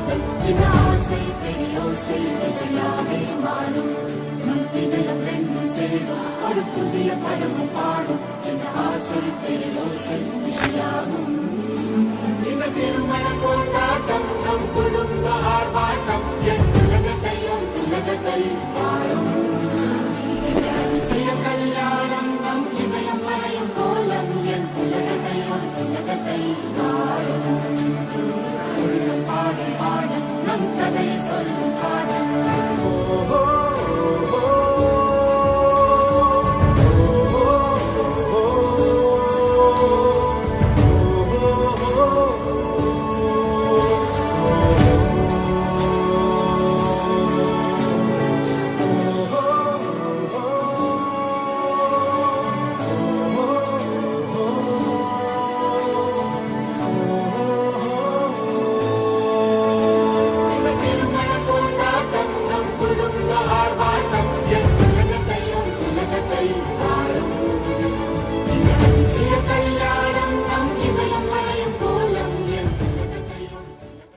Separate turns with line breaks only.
காதல் சின்ன ஆசை பெரியோசை இசையாவே மாறும் இதயம் ரெண்டும் சேரும் ஒரு புதிய பருவம் பாடும் சின்ன ஆசை பெரியோசை இசையாகும் இந்த திருமண கொண்டாட்டம் நம் குடும்ப ஆர்ப்பாட்டம் என் உலகத்தை வாழும் அதிசய கல்யாணம் நம் இதயம் வரையும் கோலம் என் உலகத்தை வாழும் உள்ளம் பாடும் பாடும் நம் கதை சொல்லும் காதல் ஆர்ப்பாட்டம் என் உலகத்தை